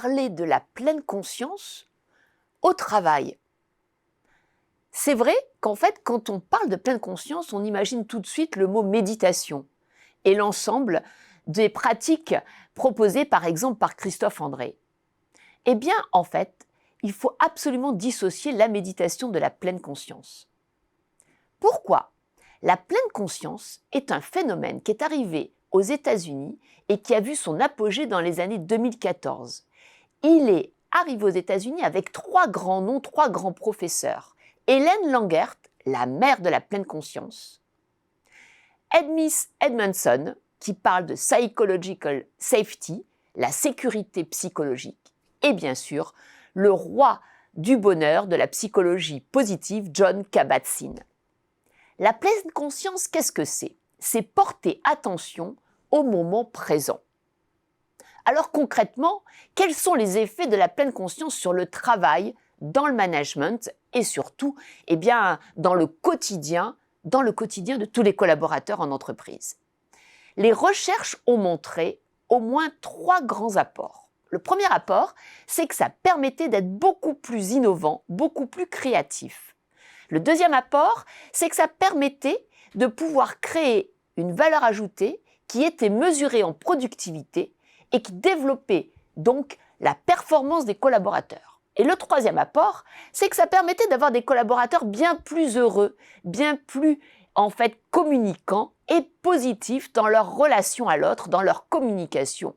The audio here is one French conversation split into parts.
parler de la pleine conscience au travail. C'est vrai qu'en fait, quand on parle de pleine conscience, on imagine tout de suite le mot méditation et l'ensemble des pratiques proposées par exemple par Christophe André. Eh bien, en fait, il faut absolument dissocier la méditation de la pleine conscience. Pourquoi ? La pleine conscience est un phénomène qui est arrivé aux États-Unis et qui a vu son apogée dans les années 2014. Il est arrivé aux États-Unis avec 3 grands noms, 3 grands professeurs. Hélène Langert, la mère de la pleine conscience. Edmis Edmondson, qui parle de psychological safety, la sécurité psychologique. Et bien sûr, le roi du bonheur de la psychologie positive, Jon Kabat-Zinn. La pleine conscience, qu'est-ce que c'est ? C'est porter attention au moment présent. Alors concrètement, quels sont les effets de la pleine conscience sur le travail, dans le management et surtout dans le quotidien de tous les collaborateurs en entreprise ? Les recherches ont montré au moins 3 grands apports. Le premier apport, c'est que ça permettait d'être beaucoup plus innovant, beaucoup plus créatif. Le deuxième apport, c'est que ça permettait de pouvoir créer une valeur ajoutée qui était mesurée en productivité et qui développait donc la performance des collaborateurs. Et le troisième apport, c'est que ça permettait d'avoir des collaborateurs bien plus heureux, bien plus communicants et positifs dans leur relation à l'autre, dans leur communication.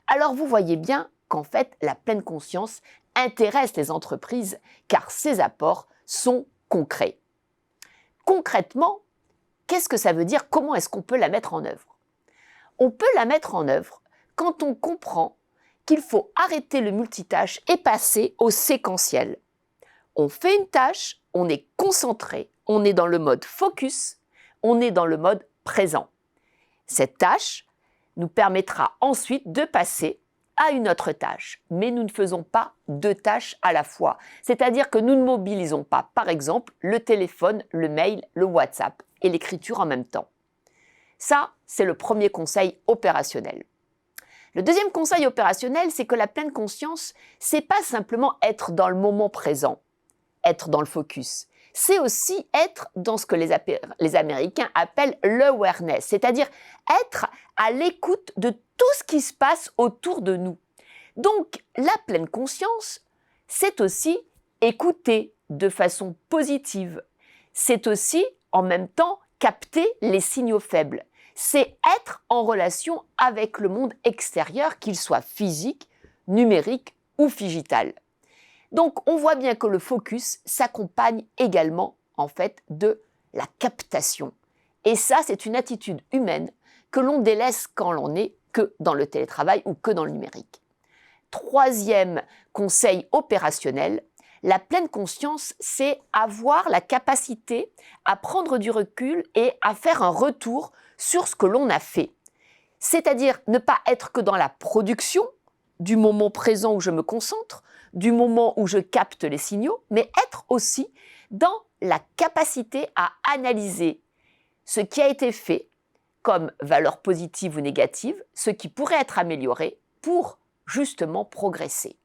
Alors vous voyez bien qu'en fait, la pleine conscience intéresse les entreprises car ces apports sont concret. Concrètement, qu'est-ce que ça veut dire ? Comment est-ce qu'on peut la mettre en œuvre ? On peut la mettre en œuvre quand on comprend qu'il faut arrêter le multitâche et passer au séquentiel. On fait une tâche, on est concentré, on est dans le mode focus, on est dans le mode présent. Cette tâche nous permettra ensuite de passer à une autre tâche. Mais nous ne faisons pas 2 tâches à la fois. C'est-à-dire que nous ne mobilisons pas, par exemple, le téléphone, le mail, le WhatsApp et l'écriture en même temps. Ça, c'est le premier conseil opérationnel. Le deuxième conseil opérationnel, c'est que la pleine conscience, c'est pas simplement être dans le moment présent, être dans le focus. C'est aussi être dans ce que les Américains appellent l'awareness, c'est-à-dire être à l'écoute de tout ce qui se passe autour de nous. Donc, la pleine conscience, c'est aussi écouter de façon positive. C'est aussi, en même temps, capter les signaux faibles. C'est être en relation avec le monde extérieur, qu'il soit physique, numérique ou digital. Donc, on voit bien que le focus s'accompagne également, de la captation. Et ça, c'est une attitude humaine que l'on délaisse quand l'on n'est que dans le télétravail ou que dans le numérique. Troisième conseil opérationnel, la pleine conscience, c'est avoir la capacité à prendre du recul et à faire un retour sur ce que l'on a fait. C'est-à-dire ne pas être que dans la production du moment présent où je me concentre, du moment où je capte les signaux, mais être aussi dans la capacité à analyser ce qui a été fait comme valeur positive ou négative, ce qui pourrait être amélioré pour justement progresser.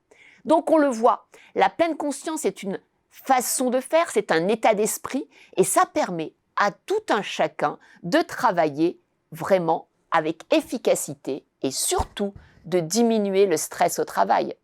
Donc on le voit, la pleine conscience est une façon de faire, c'est un état d'esprit et ça permet à tout un chacun de travailler vraiment avec efficacité et surtout de diminuer le stress au travail.